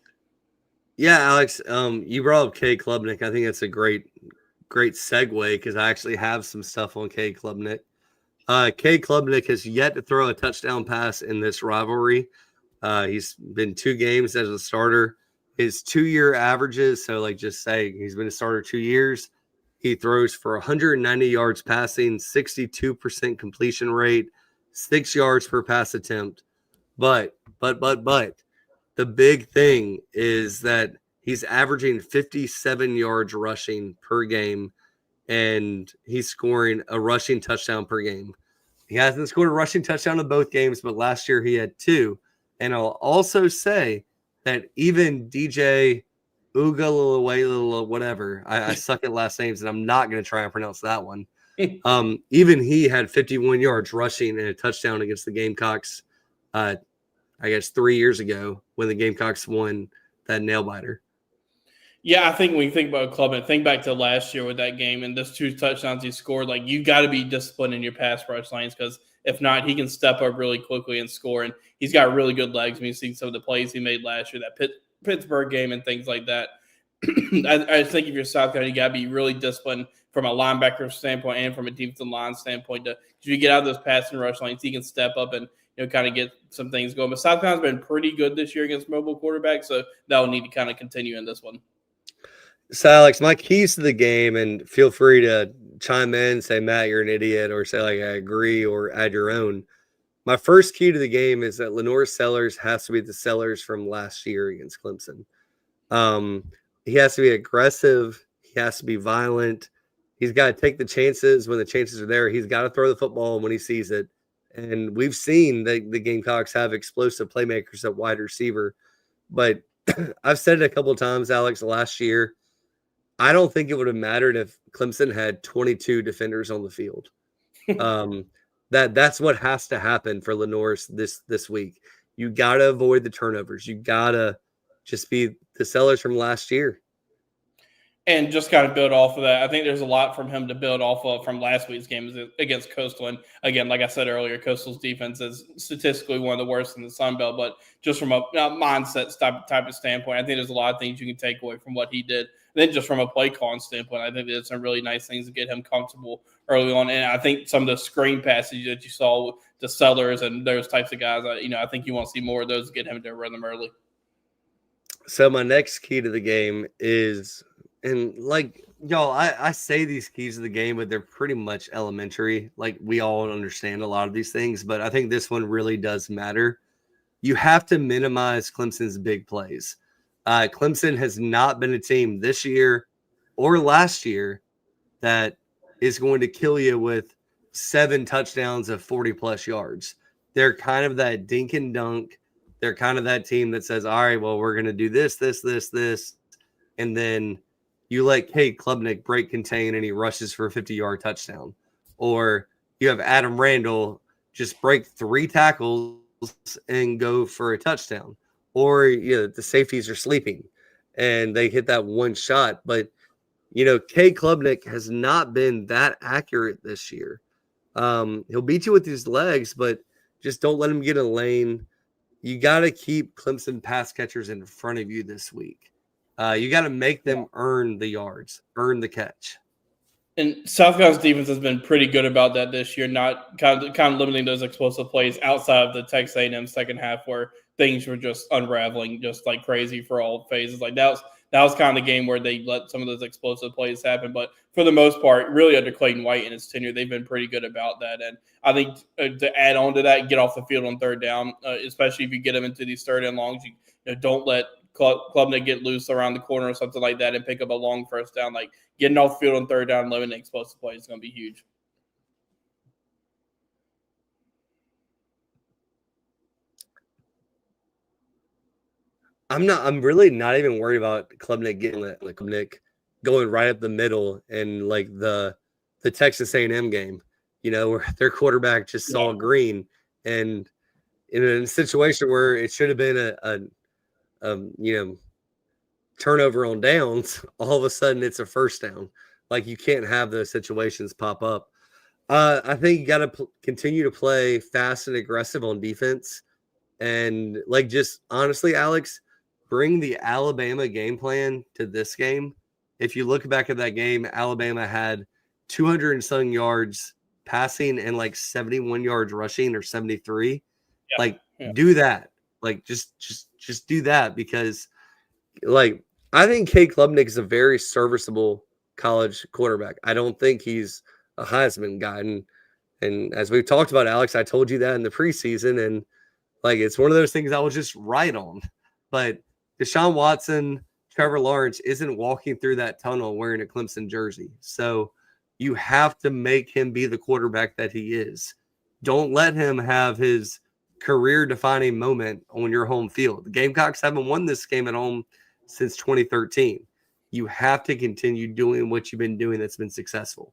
A: Yeah, Alex, you brought up Cade Klubnik. I think that's a great segue because I actually have some stuff on Cade Klubnik. Cade Klubnik has yet to throw a touchdown pass in this rivalry. He's been 2 games as a starter. His 2-year averages, so just say he's been a starter 2 years, He throws for 190 yards passing, 62% completion rate, 6 yards per pass attempt. But the big thing is that he's averaging 57 yards rushing per game, and he's scoring a rushing touchdown per game. He hasn't scored a rushing touchdown in both games, but last year he had 2. And I'll also say that even DJ Ugalaway, whatever, I suck at last names, and I'm not going to try and pronounce that one. Even he had 51 yards rushing and a touchdown against the Gamecocks, I guess 3 years ago when the Gamecocks won that nail biter.
B: Yeah, I think when you think about Clubman, think back to last year with that game and those 2 touchdowns he scored. Like, you got to be disciplined in your pass rush lanes, because if not, he can step up really quickly and score. And he's got really good legs. I mean, you've seen some of the plays he made last year, that Pittsburgh game and things like that. I think if you're South Carolina, you got to be really disciplined from a linebacker standpoint and from a defensive line standpoint. If you get out of those pass and rush lanes, he can step up and kind of get some things going. But South Carolina's been pretty good this year against mobile quarterbacks, so that will need to kind of continue in this one.
A: So, Alex, my keys to the game, and feel free to chime in, say, Matt, you're an idiot, or say, like, I agree, or add your own. My first key to the game is that Lenore Sellers has to be the Sellers from last year against Clemson. He has to be aggressive. He has to be violent. He's got to take the chances when the chances are there. He's got to throw the football when he sees it. And we've seen that the Gamecocks have explosive playmakers at wide receiver. But I've said it a couple of times, Alex, last year, I don't think it would have mattered if Clemson had 22 defenders on the field. That's what has to happen for Lenore this week. You got to avoid the turnovers. You got to just be the Sellers from last year.
B: And just kind of build off of that. I think there's a lot from him to build off of from last week's game against Coastal. And again, like I said earlier, Coastal's defense is statistically one of the worst in the Sun Belt. But just from a mindset type of standpoint, I think there's a lot of things you can take away from what he did. And then just from a play calling standpoint, I think there's some really nice things to get him comfortable early on. And I think some of the screen passes that you saw with the Sellers and those types of guys, I think you want to see more of those to get him to rhythm early.
A: So my next key to the game is, and like, y'all, I say these keys to the game, but they're pretty much elementary. Like, we all understand a lot of these things, but I think this one really does matter. You have to minimize Clemson's big plays. Clemson has not been a team this year or last year that is going to kill you with 7 touchdowns of 40-plus yards. They're kind of that dink and dunk. They're kind of that team that says, all right, well, we're going to do this, and then you let Cade Klubnik break contain and he rushes for a 50-yard touchdown. Or you have Adam Randall just break 3 tackles and go for a touchdown. Or the safeties are sleeping and they hit that one shot. But, Cade Klubnik has not been that accurate this year. He'll beat you with his legs, but just don't let him get in a lane. You got to keep Clemson pass catchers in front of you this week. You got to make them earn the yards, earn the catch.
B: And South Carolina's defense has been pretty good about that this year, not kind of limiting those explosive plays outside of the Texas A&M second half where things were just unraveling just like crazy for all phases. Like that was kind of the game where they let some of those explosive plays happen. But for the most part, really under Clayton White and his tenure, they've been pretty good about that. And I think to add on to that, get off the field on third down, especially if you get them into these third and longs, you don't let Klubnik get loose around the corner or something like that and pick up a long first down. Like getting off the field on third down, limiting explosive plays is going to be huge.
A: I'm really not even worried about Klubnik getting Klubnik going right up the middle in like the Texas A&M game, where their quarterback just saw green, and in a situation where it should have been a turnover on downs, all of a sudden it's a first down. Like, you can't have those situations pop up. I think you got to continue to play fast and aggressive on defense. And just honestly, Alex, bring the Alabama game plan to this game. If you look back at that game, Alabama had 200 and something yards passing and 71 yards rushing, or 73. Do that. Just do that, because I think Cade Klubnik is a very serviceable college quarterback. I don't think he's a Heisman guy. And as we've talked about, Alex, I told you that in the preseason, and like it's one of those things I was just right on. But Deshaun Watson, Trevor Lawrence isn't walking through that tunnel wearing a Clemson jersey. So you have to make him be the quarterback that he is. Don't let him have his career-defining moment on your home field. The Gamecocks haven't won this game at home since 2013. You have to continue doing what you've been doing that's been successful.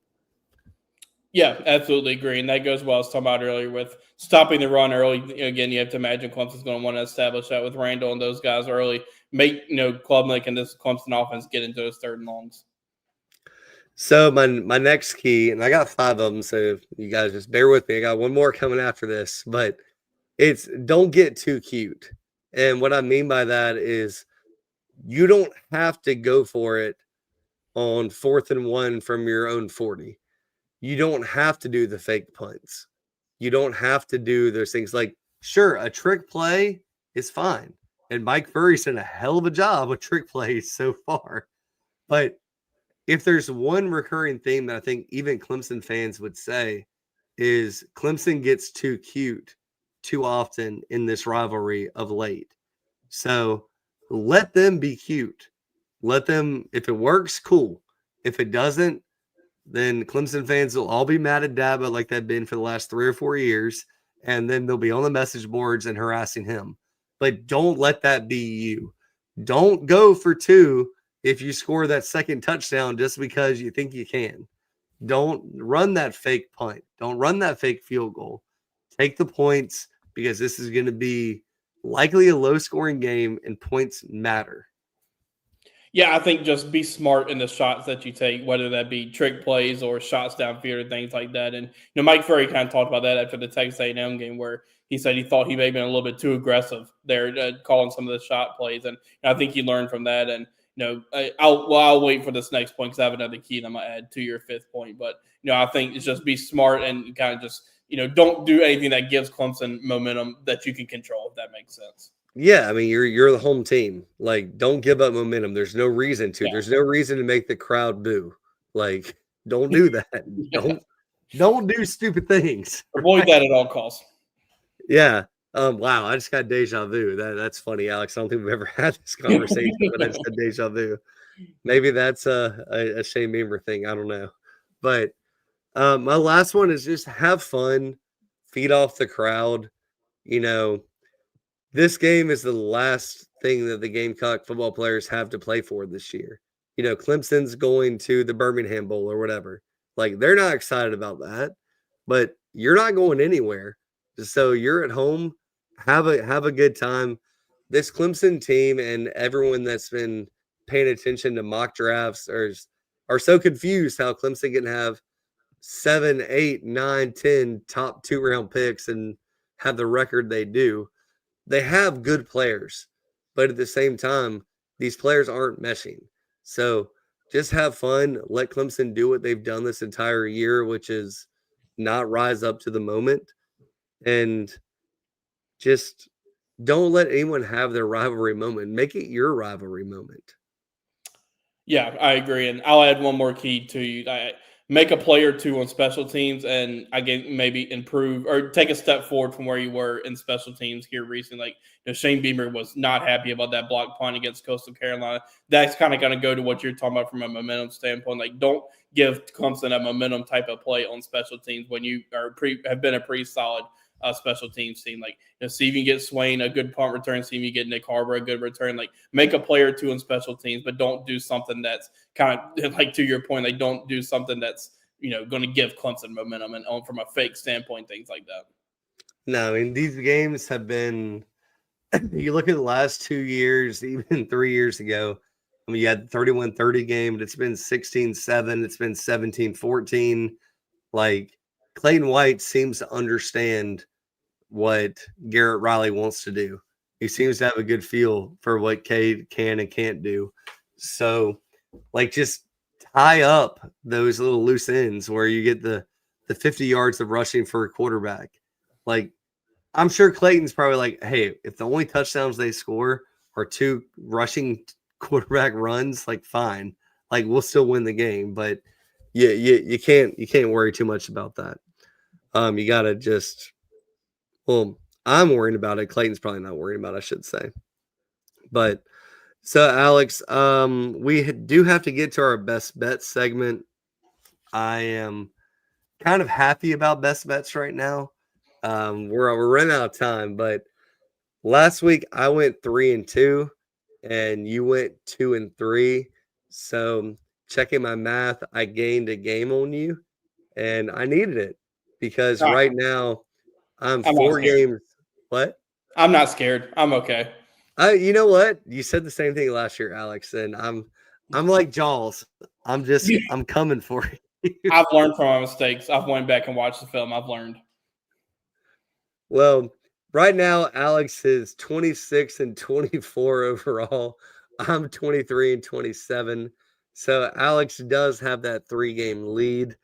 B: Yeah, absolutely agree. And that goes well, I was talking about earlier with stopping the run early. Again, you have to imagine Clemson's going to want to establish that with Randall and those guys early. Make, Klubnik and this Clemson offense get into those third and longs.
A: So my next key, and I got 5 of them, so you guys just bear with me. I got one more coming after this, but it's don't get too cute. And what I mean by that is you don't have to go for it on 4th and 1 from your own 40. You don't have to do the fake punts. You don't have to do those things. Like, sure, a trick play is fine. And Mike Furry's done a hell of a job with trick plays so far. But if there's one recurring theme that I think even Clemson fans would say is Clemson gets too cute too often in this rivalry of late. So let them be cute. Let them, if it works, cool. If it doesn't, then Clemson fans will all be mad at Dabo like they've been for the last 3 or 4 years, and then they'll be on the message boards and harassing him. But don't let that be you. Don't go for 2 if you score that second touchdown just because you think you can. Don't run that fake punt. Don't run that fake field goal. Take the points because this is going to be likely a low-scoring game, and points matter.
B: Yeah, I think just be smart in the shots that you take, whether that be trick plays or shots downfield or things like that. And Mike Furry kind of talked about that after the Texas A&M game, where he said he thought he may have been a little bit too aggressive there, calling some of the shot plays. And I think he learned from that. And I'll wait for this next point because I have another key that I'm gonna add to your 5th point. But I think it's just be smart and kind of just don't do anything that gives Clemson momentum that you can control, if that makes sense.
A: Yeah, I mean, you're the home team. Like, don't give up momentum. There's no reason to. Yeah. There's no reason to make the crowd boo. Like, don't do that. Yeah. Don't do stupid things.
B: Avoid that at all costs.
A: Yeah. Wow, I just got deja vu. That's funny, Alex. I don't think we've ever had this conversation, but I just got deja vu. Maybe that's a Shane Beamer thing. I don't know. But my last one is just have fun, feed off the crowd. This game is the last thing that the Gamecock football players have to play for this year. Clemson's going to the Birmingham Bowl or whatever. Like, they're not excited about that, but you're not going anywhere. So you're at home, have a good time. This Clemson team and everyone that's been paying attention to mock drafts are so confused how Clemson can have 7, 8, 9, 10 top 2-round picks and have the record they do. They have good players, but at the same time, these players aren't meshing. So just have fun. Let Clemson do what they've done this entire year, which is not rise up to the moment. And just don't let anyone have their rivalry moment. Make it your rivalry moment.
B: Yeah, I agree. And I'll add one more key to you. Make a play or 2 on special teams and again, maybe improve or take a step forward from where you were in special teams here recently. Like, Shane Beamer was not happy about that block punt against Coastal Carolina. That's kind of going to go to what you're talking about from a momentum standpoint. Like, don't give Clemson a momentum type of play on special teams when you have been a pretty solid special teams team. Like, see if you can get Swain a good punt return, see if you get Nick Harbor a good return. Like, make a play or 2 in special teams, but don't do something that's kind of like, to your point, like, don't do something that's going to give Clemson momentum and from a fake standpoint, things like that.
A: No, I mean, these games have been. You look at the last 2 years, even 3 years ago. I mean, you had the 31-30 game, but it's been 16-7. It's been 17-14. Like, Clayton White seems to understand what Garrett Riley wants to do. He seems to have a good feel for what Cade can and can't do. So, like, just tie up those little loose ends where you get the 50 yards of rushing for a quarterback. Like, I'm sure Clayton's probably like, hey, if the only touchdowns they score are 2 rushing quarterback runs, like, fine. like we'll still win the game, but you can't worry too much about that. You gotta just I'm worried about it. Clayton's probably not worried about it, I should say. But so Alex, we do have to get to our best bet segment. I am kind of happy about best bets right now. We're running out of time, but last week I went 3-2 and you went 2-3. So checking my math, I gained a game on you and I needed it because right now I'm 4 games. What?
B: I'm not scared. I'm okay.
A: You know what? You said the same thing last year, Alex, and I'm like Jaws. I'm coming for you.
B: I've learned from my mistakes. I've went back and watched the film. I've learned.
A: Well, right now, Alex is 26-24 overall. I'm 23-27. So Alex does have that 3-game lead.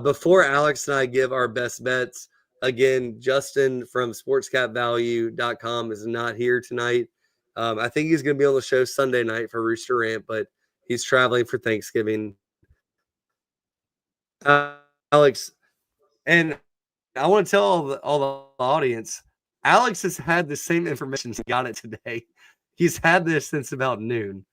A: Before Alex and I give our best bets, again, Justin from sportscapvalue.com is not here tonight. I think he's going to be on the show Sunday night for Rooster Rant, but he's traveling for Thanksgiving. Alex, and I want to tell all the audience, Alex has had the same information since he got it today. He's had this since about noon.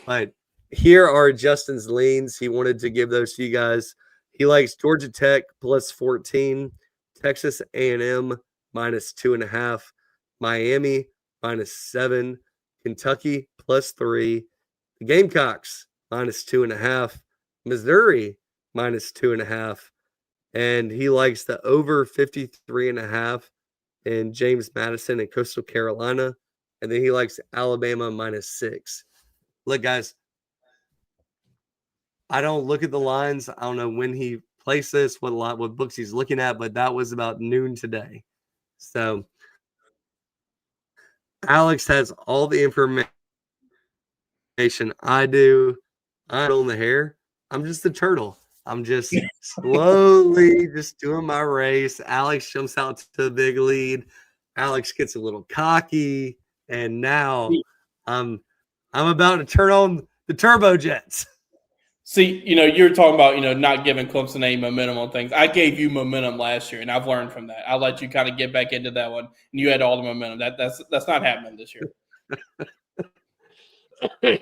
A: But here are Justin's leans. He wanted to give those to you guys. He likes Georgia Tech plus 14, Texas A&M minus 2.5, Miami minus 7, Kentucky plus 3, the Gamecocks minus 2.5, Missouri minus 2.5, and he likes the over 53.5 in James Madison and Coastal Carolina, and then he likes Alabama minus 6. Look, guys, I don't look at the lines. I don't know when he placed this, what books he's looking at, but that was about noon today. So Alex has all the information I do. I'm on the hair. I'm just the turtle. I'm just slowly just doing my race. Alex jumps out to the big lead. Alex gets a little cocky, and now I'm about to turn on the turbojets.
B: See, you were talking about, not giving Clemson any momentum on things. I gave you momentum last year, and I've learned from that. I let you kind of get back into that one, and you had all the momentum. That's not happening this year.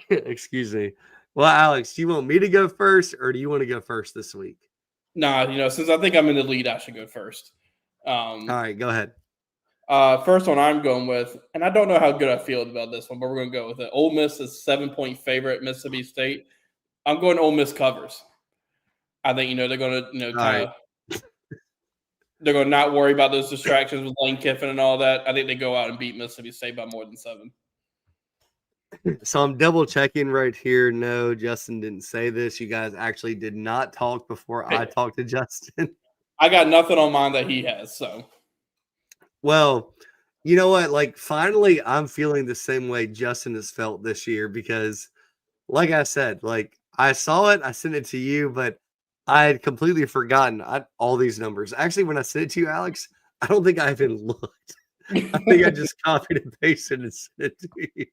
A: Excuse me. Well, Alex, do you want me to go first, or do you want to go first this week?
B: Nah, since I think I'm in the lead, I should go first.
A: All right, go ahead.
B: First one I'm going with, and I don't know how good I feel about this one, but we're going to go with it. Ole Miss is 7-point favorite at Mississippi State. I'm going Ole Miss covers. I think, they're going to, they're going to not worry about those distractions with Lane Kiffin and all that. I think they go out and beat Mississippi State by more than 7.
A: So I'm double checking right here. No, Justin didn't say this. You guys actually did not talk before I talked to Justin.
B: I got nothing on mine that he has. So,
A: well, you know what? Like, finally, I'm feeling the same way Justin has felt this year because, like I said, like I saw it, I sent it to you, but I had completely forgotten all these numbers. Actually, when I sent it to you, Alex, I don't think I even looked. I think I just copied and pasted and sent it to you.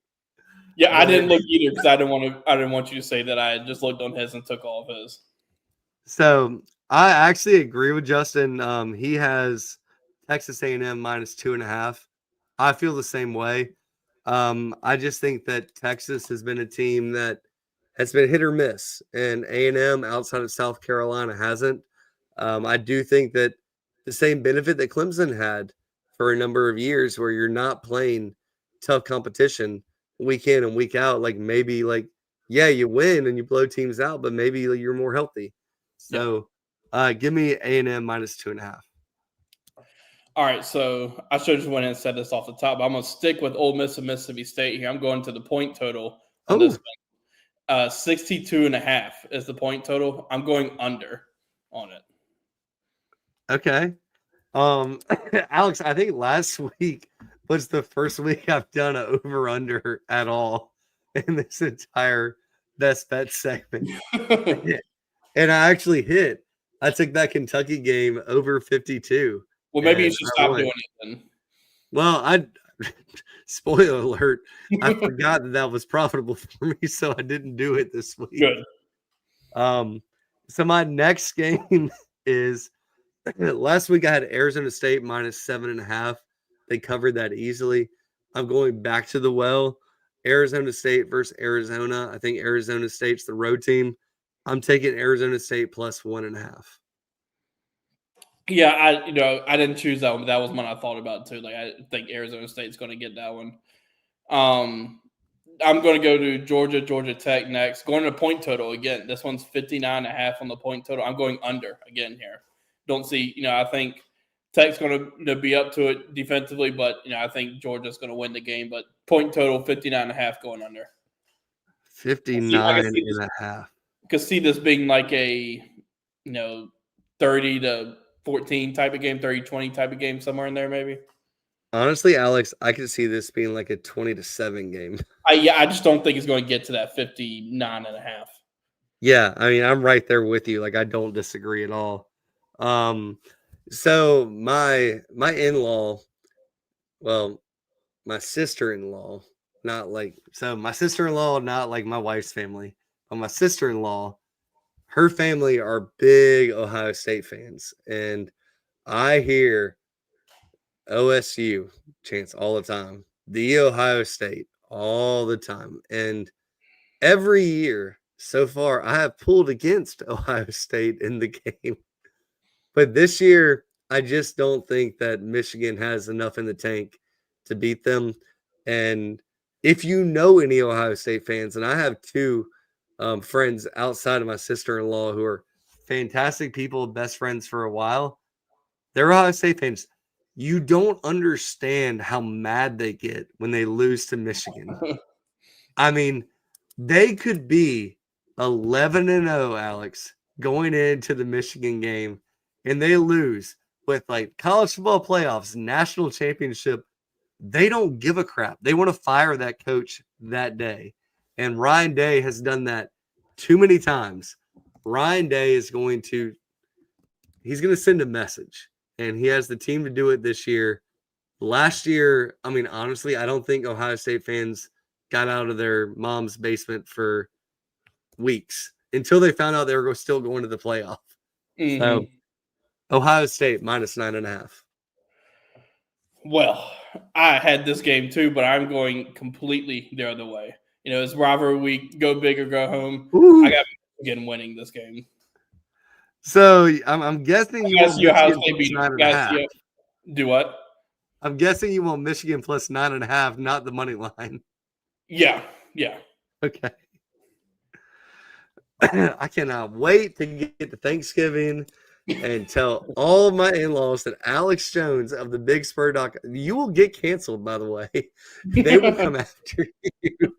B: Yeah, I didn't look either because I didn't want you to say that I had just looked on his and took all of his.
A: So I actually agree with Justin. He has Texas A&M minus 2.5. I feel the same way. I just think that Texas has been a team that has been hit or miss, and A&M outside of South Carolina hasn't. I do think that the same benefit that Clemson had for a number of years where you're not playing tough competition week in and week out, like maybe you win and you blow teams out, but maybe you're more healthy. So give me A&M minus 2.5.
B: All right, so I should have just went in and said this off the top. I'm going to stick with Ole Miss and Mississippi State here. I'm going to the point total on this one. 62.5 is the point total. I'm going under on it.
A: Okay. Alex, I think last week was the first week I've done an over-under at all in this entire best bet segment. And I actually hit. I took that Kentucky game over 52.
B: Well, maybe you should stop doing it then.
A: Well, spoiler alert, I forgot that was profitable for me, so I didn't do it this week.
B: Good.
A: So my next game is last week I had Arizona State -7.5. They covered that easily. I'm going back to the well. Arizona State versus Arizona. I think Arizona State's the road team. I'm taking Arizona State +1.5.
B: Yeah, I didn't choose that one, but that was one I thought about too. Like I think Arizona State's going to get that one. I'm going to go to Georgia Tech next. Going to point total again. This one's 59.5 on the point total. I'm going under again here. Don't see, I think Tech's going to be up to it defensively, but I think Georgia's going to win the game. But point total 59.5 going under.
A: 59.5.
B: Could see this being like a 30 to 14 type of game, 30-20 type of game, somewhere in there maybe.
A: Honestly, Alex, I could see this being like a 20-7 game.
B: I just don't think it's going to get to that 59.5.
A: Yeah, I mean, I'm right there with you. Like, I don't disagree at all. So my in-law, well, my sister-in-law, my sister-in-law, not like my wife's family, but my sister-in-law, her family are big Ohio State fans. And I hear OSU chants all the time, the Ohio State all the time. And every year so far, I have pulled against Ohio State in the game. But this year, I just don't think that Michigan has enough in the tank to beat them. And if you know any Ohio State fans, and I have two friends outside of my sister-in-law who are fantastic people, best friends for a while, they're Ohio State fans. You don't understand how mad they get when they lose to Michigan. I mean, they could be 11-0, Alex, going into the Michigan game, and they lose with like college football playoffs, national championship. They don't give a crap. They want to fire that coach that day. And Ryan Day has done that too many times. Ryan Day is going to send a message, and he has the team to do it this year. Last year, I mean, honestly, I don't think Ohio State fans got out of their mom's basement for weeks until they found out they were still going to the playoff. Mm-hmm. So Ohio State -9.5.
B: Well, I had this game too, but I'm going completely the other way. It's rivalry week, go big or go home. Ooh. I got Michigan winning this game.
A: So I'm guessing you want Michigan plus 9.5.
B: Do what?
A: I'm guessing you want Michigan plus 9.5, not the money line.
B: Yeah.
A: Okay. I cannot wait to get to Thanksgiving and tell all of my in-laws that Alex Jones of the Big Spur Doc, you will get canceled, by the way. They will come after you.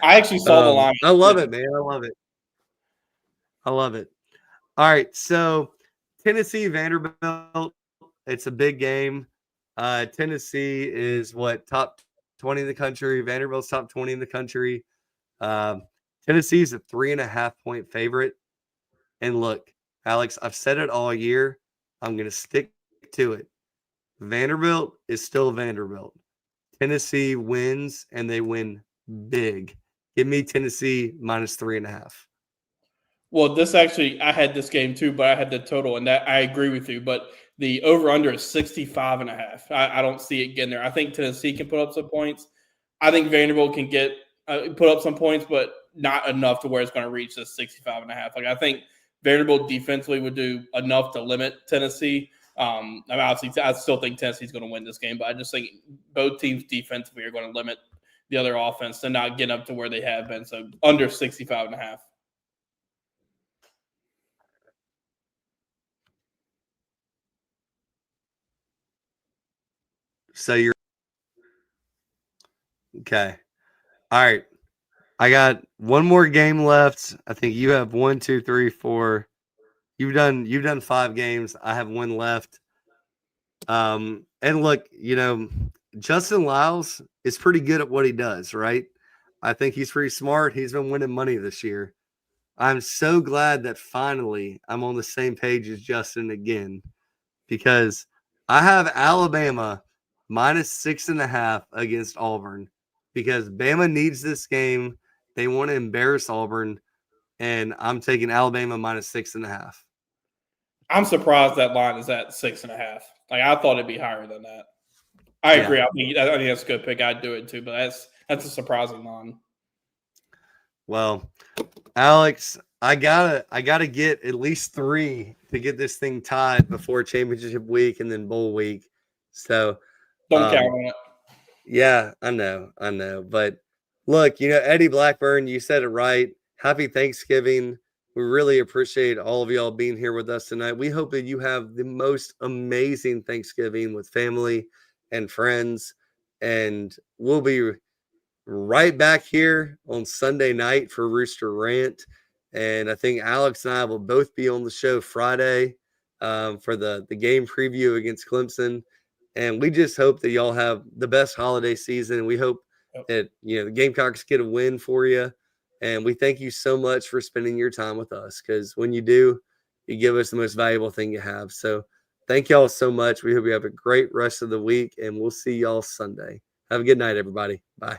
B: I actually saw the line.
A: I love it, man. I love it. All right, so Tennessee, Vanderbilt, it's a big game. Tennessee is top 20 in the country. Vanderbilt's top 20 in the country. Tennessee is a 3.5-point favorite. And look, Alex, I've said it all year. I'm going to stick to it. Vanderbilt is still Vanderbilt. Tennessee wins, and they win big. Give me Tennessee -3.5.
B: Well, I had this game too, but I had the total, and that I agree with you. But the over/under is 65.5. I don't see it getting there. I think Tennessee can put up some points. I think Vanderbilt can put up some points, but not enough to where it's going to reach the 65.5. Like I think Vanderbilt defensively would do enough to limit Tennessee. Obviously, I still think Tennessee's going to win this game, but I just think both teams defensively are going to limit the other offense to not get up to where they have been. So under 65.5.
A: So you're okay. All right. I got one more game left. I think you have 1, 2, 3, 4. You've done 5 games. I have 1 left. And look, Justin Lyles is pretty good at what he does, right? I think he's pretty smart. He's been winning money this year. I'm so glad that finally I'm on the same page as Justin again, because I have Alabama -6.5 against Auburn, because Bama needs this game. They want to embarrass Auburn, and I'm taking Alabama minus 6.5.
B: I'm surprised that line is at 6.5. Like, I thought it'd be higher than that. I agree. I think that's a good pick. I'd do it too, but that's a surprising line.
A: Well, Alex, I gotta get at least 3 to get this thing tied before championship week and then bowl week. So
B: don't count on it.
A: Yeah, I know. But look, Eddie Blackburn, you said it right. Happy Thanksgiving. We really appreciate all of y'all being here with us tonight. We hope that you have the most amazing Thanksgiving with family and friends. And we'll be right back here on Sunday night for Rooster Rant. And I think Alex and I will both be on the show Friday for the game preview against Clemson. And we just hope that y'all have the best holiday season. We hope that, the Gamecocks get a win for you. And we thank you so much for spending your time with us, because when you do, you give us the most valuable thing you have. So thank y'all so much. We hope you have a great rest of the week, and we'll see y'all Sunday. Have a good night, everybody. Bye.